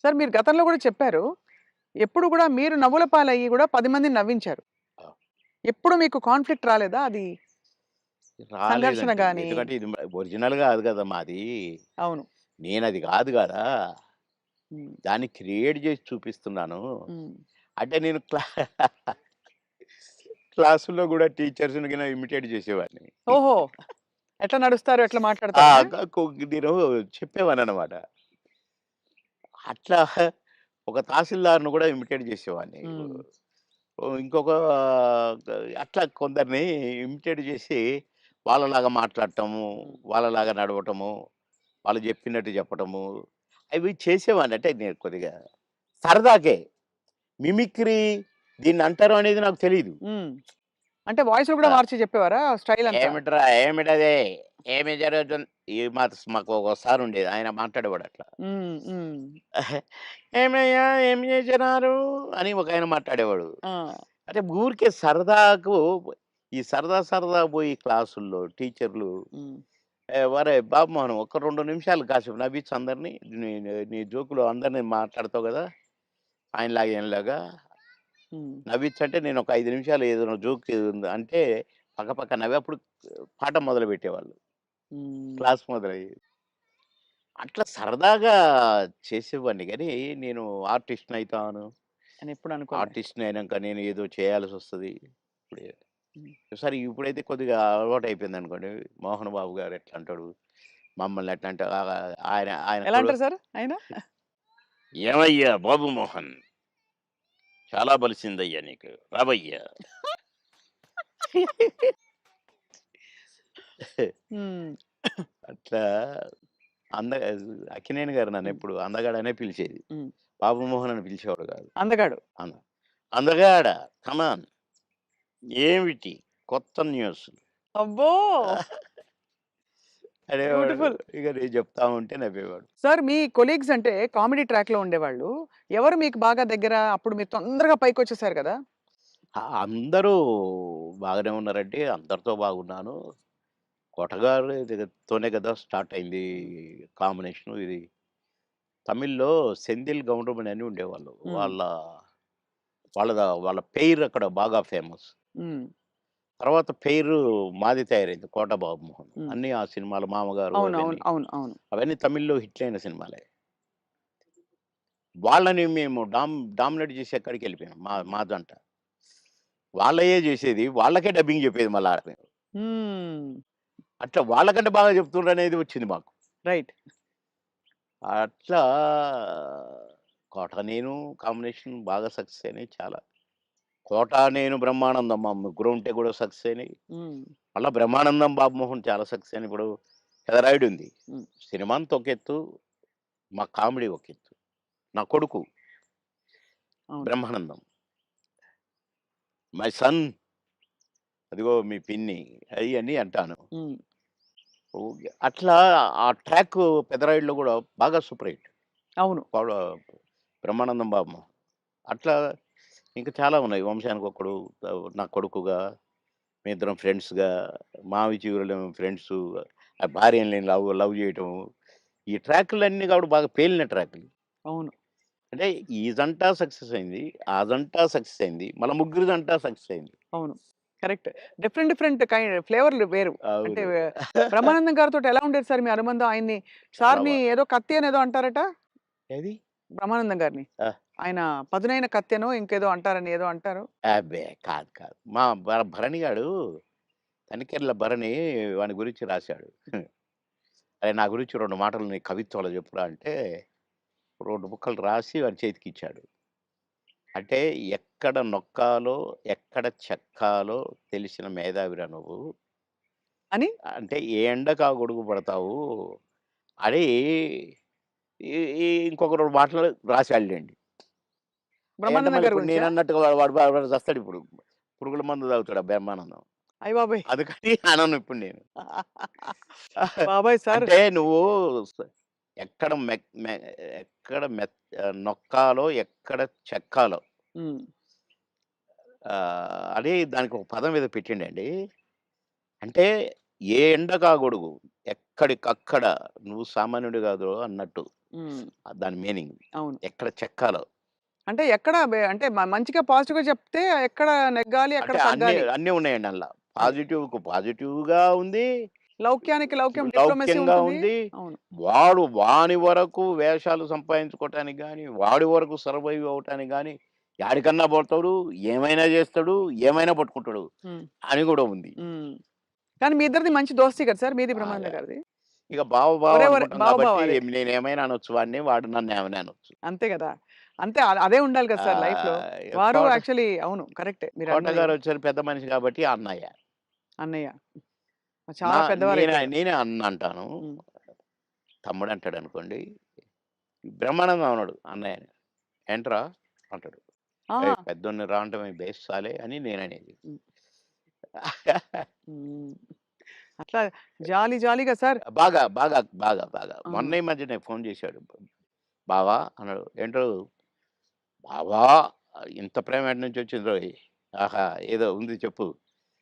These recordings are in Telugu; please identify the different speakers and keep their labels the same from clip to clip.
Speaker 1: సార్ మీరు గతంలో గూడా చెప్పారు. ఎప్పుడు గూడా మీరు నవ్వుల పాలయ్యి గూడా 10 మందిని నవ్వించారు.
Speaker 2: ఆ!
Speaker 1: ఎప్పుడు మీకు కాన్‌ఫ్లిక్ట్ రాలేదా? అది సంఘర్షణ
Speaker 2: రాలేదండి.
Speaker 1: గాని
Speaker 2: ఎందుకంటే ఇది ఒరిజినల్ గాదు గదా! మాది.
Speaker 1: అవును.
Speaker 2: నేనది గాదు గదా!
Speaker 1: హ్మ్.
Speaker 2: దాన్ని క్రియేట్ జేసి చూపిస్తున్నాను.
Speaker 1: హ్మ్.
Speaker 2: అంటే నేను క్లాసుల్లో గూడా టీచర్స్‌ని గిన ఇమిటేట్ జేసేవాడిని.
Speaker 1: ఓహో! ఎట్లా నడుస్తారు? ఎట్లా
Speaker 2: ఆ!
Speaker 1: మాట్లాడతారనా?
Speaker 2: నేను చెప్పేవాడిననమాట. అట్లా ఒక తహసీల్దార్‌ని గూడా ఇమిటేట్ జేసేవాడిని.
Speaker 1: హ్మ్.
Speaker 2: ఇంకొక అట్లా కొందరిని ఇమిటేట్ జేసి వాళ్ళలాగా మాట్లాడటము,
Speaker 1: హ్మ్.
Speaker 2: వాళ్ళలాగా నడవటము, వాళ్ళు జెప్పినట్టు చెప్పటము, అవి చేసేవాడిని. అంటే నేను కొద్దిగా సరదాకే. మిమిక్రీ దీన్నంటారు అనేది నాకు తెలీదు.
Speaker 1: హ్మ్. అంటే వాయిస్‌లు గూడా
Speaker 2: ఆ!
Speaker 1: మార్చి చెప్పేవారా? స్టైల్ అంతా?
Speaker 2: ఏమిట్రా ఏమిటది? ఏమి జరుగుతుంది? మాకు ఒక సారుండేది. ఆయన మాట్లాడేవాడు అట్లా.
Speaker 1: హ్మ్. హ్మ్.
Speaker 2: "ఏమయ్యా ఏం చేసినారు?" అని ఒకాయన మాట్లాడేవాడు.
Speaker 1: ఆ!
Speaker 2: అంటే ఊరికే సరదాకు ఈ సరదా సరదా పోయి క్లాసుల్లో టీచర్లు
Speaker 1: హ్మ్.
Speaker 2: "ఒరేయ్ బాబుమోహన్ ఒక్క 2 నిమిషాలు కాసేపు నవ్వించు అందరిని. నీ నీ జోకులు అందరిని మాట్లాడతావు గదా! ఆయనలాగా ఈయనలాగా
Speaker 1: హ్మ్.
Speaker 2: నవ్వించంటే" నేను ఒక 5 నిమిషాలు ఏదైనా జోక్ ఏదుంది అంటే పక్కపక్క నవ్వి అప్పుడు పాఠం మొదలుపెట్టేవాళ్ళు.
Speaker 1: హ్మ్.
Speaker 2: క్లాస్ మొదలయ్యేది. అట్లా సరదాగా చేసేవాడిని గానీ, నేను ఆర్టిస్ట్‌నయితాను.
Speaker 1: అని ఎప్పుడు అనుకోలే.
Speaker 2: ఆర్టిస్ట్‌ని అయినంక నేను ఏదో చేయాల్సొస్తది. ఇప్పుడే
Speaker 1: హ్మ్.
Speaker 2: సరే ఇప్పుడైతే కొద్దిగా అలవాటయిపోయిందనుకోండి. 'మోహన్ బాబు' గారు ఎట్లా అంటాడు, మమ్మల్ని ఎట్లా అంటే ఆయన ఆయన
Speaker 1: ఎలా
Speaker 2: చూడు
Speaker 1: అంటారు సార్ ఆయన?
Speaker 2: "ఏమయ్యా బాబు మోహన్ చాలా బలిసిందయ్యా నీకు. రావయ్యా."
Speaker 1: హ్మ్.
Speaker 2: అట్లా అంద అక్కినేని గారు
Speaker 1: హ్మ్.
Speaker 2: నన్నెప్పుడు అందగాడనే పిలిచేది.
Speaker 1: హ్మ్.
Speaker 2: బాబు మోహన్ అని పిలిచేవాడు కాదు.
Speaker 1: అందగాడు.
Speaker 2: అంద అందగాడ కమాన్ ఏమిటి కొత్త న్యూస్
Speaker 1: అబ్బో!
Speaker 2: అనేవాడు.
Speaker 1: బ్యూటిఫుల్.
Speaker 2: ఇక నేను చెప్తా ఉంటే నవ్వేవాడు.
Speaker 1: సార్ మీ కొలీగ్స్ అంటే కామెడీ ట్రాక్‌లో ఉండేవాళ్ళు. ఎవరు మీకు బాగా దగ్గర? అప్పుడు మీరు తొందరగా పైకొచ్చేసారు గదా!
Speaker 2: అందరూ బాగానే ఉన్నారండి. అందరితో బాగున్నాను. 'కొటగారు' తోనే కదా స్టార్ట్ అయింది
Speaker 1: హ్మ్.
Speaker 2: కాంబినేషను ఇది. తమిళ్‌లో 'సెంధిల్ గౌండమణి' అని ఉండేవాళ్ళు.
Speaker 1: హ్మ్.
Speaker 2: వాళ్ళ పెయిర్ అక్కడ బాగా ఫేమస్.
Speaker 1: హ్మ్.
Speaker 2: తర్వాత పెయిరు మాది తయారైంది 'కోట బాబుమోహన్.'
Speaker 1: హ్మ్.
Speaker 2: అన్నీ ఆ సినిమాలు 'మామగారు'
Speaker 1: అవును. అవును.
Speaker 2: అవన్నీ.
Speaker 1: అవును. అవును.
Speaker 2: అవన్నీ తమిళ్‌లో హిట్లయిన సినిమాలే. వాళ్ళని మేము డామినేట్ చేసి ఎక్కడికెళ్ళిపోయాం మా జంట. వాళ్ళయే జేసేది. వాళ్ళకే డబ్బింగ్ జెప్పేది మళ్ళా మేము.
Speaker 1: హ్మ్.
Speaker 2: అట్లా వాళ్ళకంటే బాగా చెప్తుండ్రనేది వచ్చింది మాకు.
Speaker 1: రైట్.
Speaker 2: అట్లా 'కోట నేను' కాంబినేషన్ బాగా సక్సెస్ అయినాయి చాలా. 'కోట నేను' 'బ్రహ్మానందం' మా ముగ్గురం ఉంటే కూడా సక్సెస్ అయినాయి.
Speaker 1: హ్మ్.
Speaker 2: మళ్ళా 'బ్రహ్మానందం' 'బాబుమోహన్' చాలా సక్సెస్ అయినాయి. ఇప్పుడు 'పెదరాయుడు' ఉంది.
Speaker 1: హ్మ్.
Speaker 2: సినిమా అంతా ఒక ఎత్తు, మా కామెడీ ఒక ఎత్తు. నా కొడుకు
Speaker 1: అవును.
Speaker 2: 'బ్రహ్మానందం' మై సన్ అదిగో మీ పిన్ని అయన్నీ అంటాను.
Speaker 1: హ్మ్.
Speaker 2: ఓకే. అట్లా ఆ ట్రాక్ 'పెదరాయుడులో' గూడా బాగా సూపర్ హిట్.
Speaker 1: అవును.
Speaker 2: పౌడ 'బ్రహ్మానందం బాబు.' అట్లా ఇంకా చాలా ఉన్నాయి. 'వంశానికొక్కడు', నా కొడుకుగా, మేమిద్దరం ఫ్రెండ్స్‌గా, 'మావి చిగురులేమో' ఫ్రెండ్సు, ఆ భార్యని నేను లవ్ లవ్ చేయటం. ఈ ట్రాకులన్నీ కూడా బాగా పేలిన ట్రాకులు.
Speaker 1: అవును.
Speaker 2: అంటే ఈ జంట సక్సెస్ అయింది. ఆ జంట సక్సెస్ అయింది. మళ్ళా ముగ్గురి జంట సక్సెస్ అయింది.
Speaker 1: అవును. కరెక్ట్. డిఫరెంట్ డిఫరెంట్ ఫ్లేవర్‌లు వేరు. అంటే
Speaker 2: అవును.
Speaker 1: బ్రహ్మానందం గారితోటి ఎలా ఉండేది సార్ మీ అనుబంధం? ఆయన్ని
Speaker 2: చాలా
Speaker 1: సార్‌ని ఏదో కత్తి అనేదో అంటారట?
Speaker 2: ఏది?
Speaker 1: బ్రహ్మానందం గారిని.
Speaker 2: ఆ!
Speaker 1: ఆయన పదునైన కత్తెనో ఇంకేదో అంటారని ఏదో అంటారు.
Speaker 2: అబ్బే! కాదు. మా భరణి గాడు తనికెళ్ళ భరణి వాని గురించి రాశాడు. "అరేయ్! నా గురించి 2 మాటలు నీ కవిత్వంలో చెప్పురా" అంటే 2 ముక్కలు రాసి వాని చేతికిచ్చాడు. అంటే ఎక్కడ నొక్కాలో, ఎక్కడ చెక్కాలో తెలిసిన మేధావిరా నువ్వు.
Speaker 1: అని
Speaker 2: అంటే ఏ ఎండకు ఆ గొడుగు పడతావు అని ఈ ఈ ఇంకొక 2 మాటలు రాసాడులెండి. అయంటే
Speaker 1: బ్రహ్మానందం
Speaker 2: మళ్ళీ
Speaker 1: గారి
Speaker 2: ఇప్పుడు
Speaker 1: గురించా?
Speaker 2: నేనన్నట్టుగా వాడు చస్తాడిప్పుడు. పురుగుల మందు తాగుతాడు ఆ బ్రహ్మానందం.
Speaker 1: అయ్య బాబోయ్!
Speaker 2: అందుకని అనను ఇప్పుడు నేను.
Speaker 1: బాబోయ్! సార్
Speaker 2: అంటే నువ్వు స ఎక్కడ మెక్ మె ఎక్కడ నొక్కాలో, ఎక్కడ చెక్కాలో
Speaker 1: హ్మ్.
Speaker 2: అని దానికి ఒక పదం ఏదో పెట్టిండండి. అంటే ఏ ఎండకా గొడుగు, ఎక్కడికక్కడ నువ్వు సామాన్యుడు కాదురో అన్నట్టు.
Speaker 1: హ్మ్.
Speaker 2: దాని మీనింగ్.
Speaker 1: అవును.
Speaker 2: ఎక్కడ చెక్కాలో.
Speaker 1: అంటే ఎక్కడ అంటే మంచిగా పాజిటివ్‌గా చెప్తే ఎక్కడ నెగ్గాలి, ఎక్కడ
Speaker 2: అంటే అన్నీ
Speaker 1: తగ్గాలి.
Speaker 2: అన్నీ ఉన్నాయండి అందులో.
Speaker 1: అది.
Speaker 2: పాజిటివ్‌కు పాజిటివ్‌గా ఉంది.
Speaker 1: లౌక్యానికి లౌక్యం, డిప్లొమసీ
Speaker 2: లౌక్యంగా
Speaker 1: ఉంటుంది.
Speaker 2: ఉంది.
Speaker 1: అవును.
Speaker 2: వాని వరకు వేషాలు సంపాదించుకోవటానికి గాని, వాడి వరకు సర్వైవ్ అవ్వటానికి గాని, యాడికన్నా పోతాడు, ఏమైనా చేస్తాడు, ఏమైనా పట్టుకుంటాడు
Speaker 1: హ్మ్.
Speaker 2: అని కూడా ఉంది.
Speaker 1: హ్మ్. కానీ మీ ఇద్దరిది మంచి దోస్తీ కదా సార్! మీది బ్రహ్మానంద
Speaker 2: బాగా.
Speaker 1: గారిది.
Speaker 2: ఇక బావ బావ
Speaker 1: ఒరే
Speaker 2: అనుకుంటాం
Speaker 1: బావ
Speaker 2: కాబట్టి
Speaker 1: అదే.
Speaker 2: నేనేమైనా అనొచ్చు వాడిని, వాడు నన్నేమైనా అనొచ్చు.
Speaker 1: అంతే గదా! అంతే అదే ఉండాలి కదా సార్ లైఫ్‌లో. వారు
Speaker 2: కోట
Speaker 1: యాక్చువల్లీ అవును. కరెక్టే మీరన్నది.
Speaker 2: కోటగారొచ్చారు పెద్ద మనిషి కాబట్టి అన్నయ్య.
Speaker 1: అన్నయ్య.
Speaker 2: నా
Speaker 1: చాలా పెద్దవారైపోయారు.
Speaker 2: నేనే అన్న అంటాను.
Speaker 1: హ్మ్.
Speaker 2: తమ్ముడంటాడనుకోండి. బ్రహ్మానందం అనడు అన్నయ్యని. ఏంట్రా అంటాడు.
Speaker 1: ఆహా!
Speaker 2: ఏయ్! పెద్దోడిని రా అంటే బేస్సాలే అని నేననేది.
Speaker 1: హ్మ్. హ్మ్. అట్లా జాలీ జాలీగా సార్.
Speaker 2: బాగా.
Speaker 1: ఆ!
Speaker 2: మొన్న ఈ మధ్యనే ఫోను చేశాడు. బావా అన్నాడు. ఏంటో బావా ఇంత ప్రేమ ఎటు నుంచొచ్చిందోయ్! ఆహా! ఏదో ఉంది చెప్పు.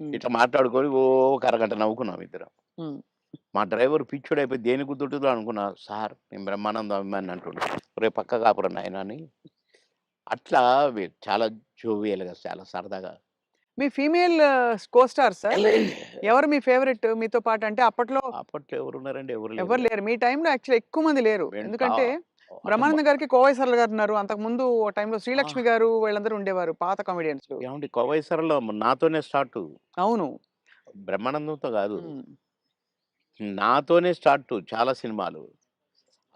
Speaker 1: హ్మ్.
Speaker 2: ఇట్లా మాట్లాడుకొని ఓ ఒక అరగంట నవ్వుకున్నాం ఇద్దరం.
Speaker 1: హ్మ్.
Speaker 2: మా డ్రైవర్ పిచ్చోడైపోయి దేనికి గుద్దుతుందో అనుకున్నా. సార్ నేను బ్రహ్మానందం అభిమానిని అంటుండు. ఒరేయ్ పక్కకు ఆపురా నాయనా అని. అట్లా చాలా జోవియల్‌గా చాలా సరదాగా.
Speaker 1: మీ ఫీమేల్ కో స్టార్స్ సార్?
Speaker 2: లే
Speaker 1: ఎవరు మీ ఫేవరెట్ మీతో పాటు? అంటే అప్పట్లో
Speaker 2: అప్పట్లో ఎవరున్నారండి? ఎవరు
Speaker 1: ఎవరు
Speaker 2: లేరుగా.
Speaker 1: లేరు. మీ టైమ్‌లో యాక్చువల్లీ ఎక్కువ మంది లేరు.
Speaker 2: మేము చా
Speaker 1: ఎందుకంటే
Speaker 2: అంటే
Speaker 1: బ్రహ్మానందం గారికి కోవై సరళ గారున్నారు. అంతకుముందు ఓ టైమ్‌లో
Speaker 2: ఆ!
Speaker 1: శ్రీలక్ష్మి గారు వీళ్ళందరూ ఉండేవారు పాత కామెడియన్సు.
Speaker 2: ఏవండీ 'కోవై సరళ' నాతోనే స్టార్టు.
Speaker 1: అవును.
Speaker 2: బ్రహ్మానందంతో గాదు.
Speaker 1: హ్మ్.
Speaker 2: నాతోనే స్టార్టు చాలా సినిమాలు.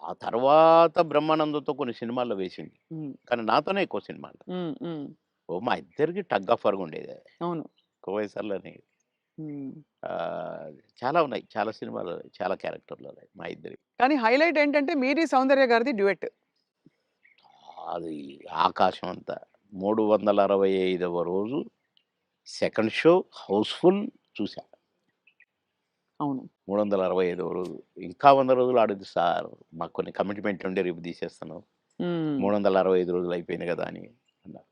Speaker 2: ఆ తర్వాత బ్రహ్మానందంతో కొన్ని సినిమాల్లో వేసింది.
Speaker 1: హ్మ్.
Speaker 2: కానీ నాతోనే ఎక్కువ సినిమాలు.
Speaker 1: హ్మ్.
Speaker 2: మా ఇద్దరికి టగ్ ఆఫ్ వార్ ఉండేది.
Speaker 1: అవును.
Speaker 2: 'కోవై సరళని'
Speaker 1: హ్మ్.
Speaker 2: ఆహ్, చాలా ఉన్నాయి. చాలా సినిమాలు, చాలా క్యారెక్టర్‌లున్నాయి మా ఇద్దరివి.
Speaker 1: కానీ హైలైట్ ఏంటంటే మీది సౌందర్య గారిది డ్యూయెట్.
Speaker 2: అది ఆకాశం అంత. 365వ రోజు సెకండ్ షో హౌస్‌ఫుల్ చూసా.
Speaker 1: అవును.
Speaker 2: 365వ రోజు. ఇంకా 100 రోజులు ఆడొద్దు సార్. మాకు కొన్ని కమిట్మెంట్ ఉండి రేపు తీసేస్తున్నాం.
Speaker 1: హ్మ్.
Speaker 2: 365 రోజులు అయిపోయింది కదా! అని అన్నారు.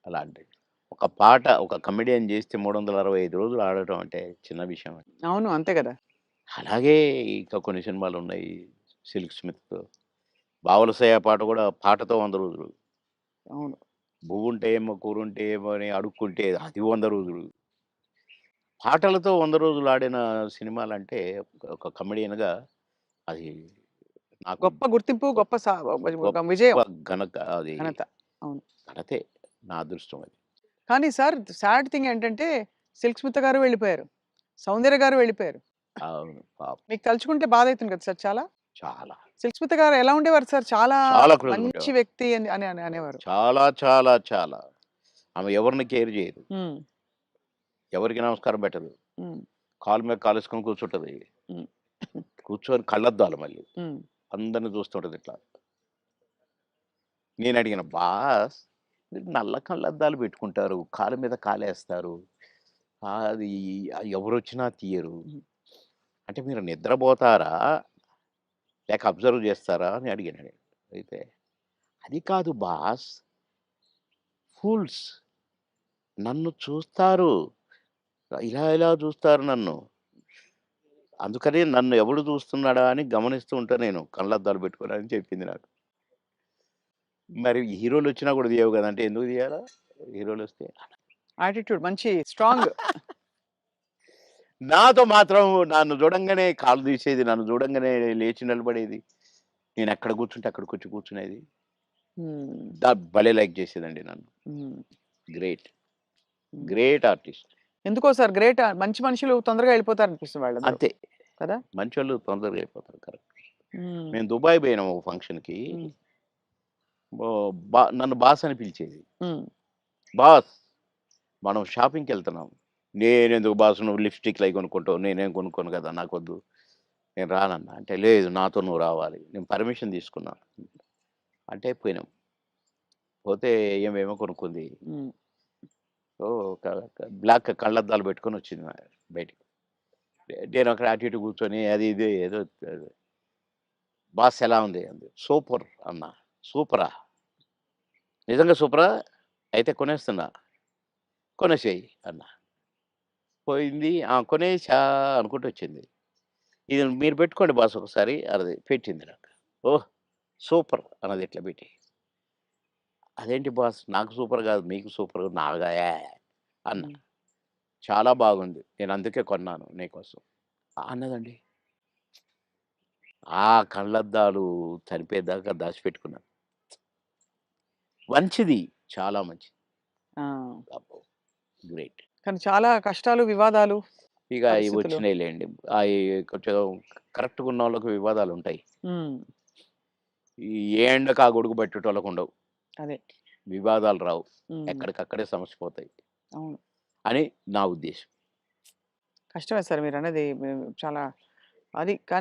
Speaker 2: అలాంటిది. ఒక పాట ఒక కమెడియన్ చేస్తే 365 రోజులు ఆడటం అంటే చిన్న విషయమా?
Speaker 1: అవును. అంతే గదా!
Speaker 2: అలాగే ఇంకా కొన్ని సినిమాలున్నాయి. 'సిల్క్ స్మిత్‌తో' 'బావలసయ్య' పాట కూడా పాటతో 100 రోజులు.
Speaker 1: అవును.
Speaker 2: 'బువ్వుంటే ఏమో కూరుంటే ఏమో' అని అడుక్కుంటే అది 100 రోజులు. పాటలతో 100 రోజులు ఆడిన సినిమాలంటే ఒక కమెడియన్‌గా అది నాకు
Speaker 1: గొప్ప గుర్తింపు,
Speaker 2: గొప్ప
Speaker 1: గొప్ప ఒక
Speaker 2: గొప్ప
Speaker 1: విజయం.
Speaker 2: అది
Speaker 1: ఘనత. అవును.
Speaker 2: ఘనతే. నా అదృష్టం అది.
Speaker 1: కానీ సార్ సాడ్ థింగ్ ఏంటంటే 'సిల్క్ స్మిత' గారు వెళ్ళిపోయారు. 'సౌందర్య' గారు వెళ్ళిపోయారు.
Speaker 2: అవును. పాపం.
Speaker 1: మీకు తలుచుకుంటే బాధైతుంది కదా సార్ చాలా?
Speaker 2: చాలా.
Speaker 1: 'సిల్క్ స్మిత' గారు ఎలా ఉండేవారు సార్? చాలా
Speaker 2: చాలా క్లోజ్‌గా
Speaker 1: మంచి
Speaker 2: ఉండేవారు.
Speaker 1: వ్యక్తి అని అనేవారు.
Speaker 2: చాలా. ఆమె ఎవరిని కేర్ చేయదు.
Speaker 1: హ్మ్.
Speaker 2: ఎవరికీ నమస్కారం పెట్టదు.
Speaker 1: హ్మ్.
Speaker 2: కాలు మీద కాలేసుకొని కూర్చుంటది.
Speaker 1: హ్మ్.
Speaker 2: కూర్చొని కళ్ళద్దాలు మళ్ళీ.
Speaker 1: హ్మ్.
Speaker 2: అందరిని చూస్తుంటది ఇట్లా. నేనడిగిన, "బాస్ మీరు నల్ల కళ్ళద్దాలు పెట్టుకుంటారు. కాలు మీద కాలేస్తారు. అది ఎవరొచ్చినా తీయరు.
Speaker 1: హ్మ్.
Speaker 2: అంటే మీరు నిద్రపోతారా? లేక అబ్జర్వ్ చేస్తారా?" అని అడిగాను నేను. అయితే, "అది కాదు బాస్ ఫూల్స్ నన్ను చూస్తారు. ఇలా చూస్తారు నన్ను. అందుకని నన్ను ఎవడు చూస్తున్నాడా అని గమనిస్తూ ఉంటా నేను కళ్ళద్దాలు పెట్టుకొని" అని చెప్పింది నాకు. మరి హీరోలొచ్చినా కూడా తీయవు గదా! అంటే ఎందుకు తీయాలా? హీరోలొస్తే?
Speaker 1: యాటిట్యూడ్ మంచి స్ట్రాంగ్.
Speaker 2: నాతో మాత్రం నన్ను చూడంగానే కాళ్ళు తీసేది. నన్ను చూడంగానే లేచి నిలబడేది. నేనెక్కడ కూర్చుంటే అక్కడికొచ్చి కూర్చునేది.
Speaker 1: హ్మ్.
Speaker 2: భలే లైక్ చేసేదండి నన్ను.
Speaker 1: హ్మ్.
Speaker 2: గ్రేట్.
Speaker 1: హ్మ్.
Speaker 2: Great artist.
Speaker 1: ఎందుకో సార్ గ్రేట్ మంచి మనుషులు తొందరగా వెళ్ళిపోతారనిపిస్తుంది వాళ్ళందరూ.
Speaker 2: అంతే.
Speaker 1: కదా!
Speaker 2: మంచోళ్ళు తొందరగా అయిపోతారు. కరెక్ట్.
Speaker 1: హ్మ్.
Speaker 2: మేము దుబాయ్ పోయినాం ఒక ఫంక్షన్‌కి.
Speaker 1: హ్మ్.
Speaker 2: నన్ను బాస్ అని పిలిచేది.
Speaker 1: హ్మ్.
Speaker 2: బాస్ మనం షాపింగ్‌కెళ్తున్నాం. నేనెందుకు బాస్ నువ్వు లిప్‌స్టిక్‌లయి కొనుక్కుంటావు. నేనేం కొనుక్కోను కదా! నాకొద్దు. నేను రానన్నా. అంటే లేదు నాతో నువ్వు రావాలి. నేను పర్మిషన్ తీసుకున్నా. అంటే పోయినాం. పోతే ఏమేమో కొనుక్కుంది.
Speaker 1: హ్మ్.
Speaker 2: సో, క క బ్లాక్ కళ్ళద్దాలు పెట్టుకొనొచ్చింది బయటికి. నేనక్కడ అటు ఇటు కూర్చొని అది ఇది ఏదో బాస్ ఎలా ఉంది? అంది. సూపర్ అన్నా. సూపరా? నిజంగా సూపరా? అయితే కొనేస్తున్నా. కొనేసేయి అన్నా. పోయింది. ఆ! కొనేసా అనుకుంటూ వచ్చింది. ఇది మీరు పెట్టుకోండి బాస్ ఒకసారి అది పెట్టింది నాకు. ఓహ్! సూపర్ అన్నది ఇట్లా పెట్టి. అదేంటి బాస్ నాకు సూపర్ కాదు మీకు సూపర్ నాగా అన్నా.
Speaker 1: హ్మ్.
Speaker 2: చాలా బాగుంది. నేను అందుకే కొన్నాను నీకోసం. అన్నదండి. ఆ కళ్ళద్దాలు చనిపోయేదాకా దాచిపెట్టుకున్నాను. మంచిది. చాలా మంచిది.
Speaker 1: ఆ!
Speaker 2: అబ్బో! గ్రేట్.
Speaker 1: కానీ చాలా కష్టాలు, వివాదాలు,
Speaker 2: ఇక అయి
Speaker 1: పరిస్థితులు.
Speaker 2: వచ్చినాయిలెండి. అయి కొంచెం కరెక్ట్‌గా ఉన్నోళ్ళకి వివాదాలుంటాయి.
Speaker 1: హ్మ్.
Speaker 2: ఈ ఏ ఎండకు ఆ గొడుగు పట్టేటోళ్ళకుండవు.
Speaker 1: అదే.
Speaker 2: వివాదాలు రావు.
Speaker 1: హ్మ్.
Speaker 2: ఎక్కడికక్కడే సమస్య పోతాయి
Speaker 1: అవును.
Speaker 2: అని నా ఉద్దేశ్యం.
Speaker 1: కష్టమే సార్ మీరన్నది. చాలా అది.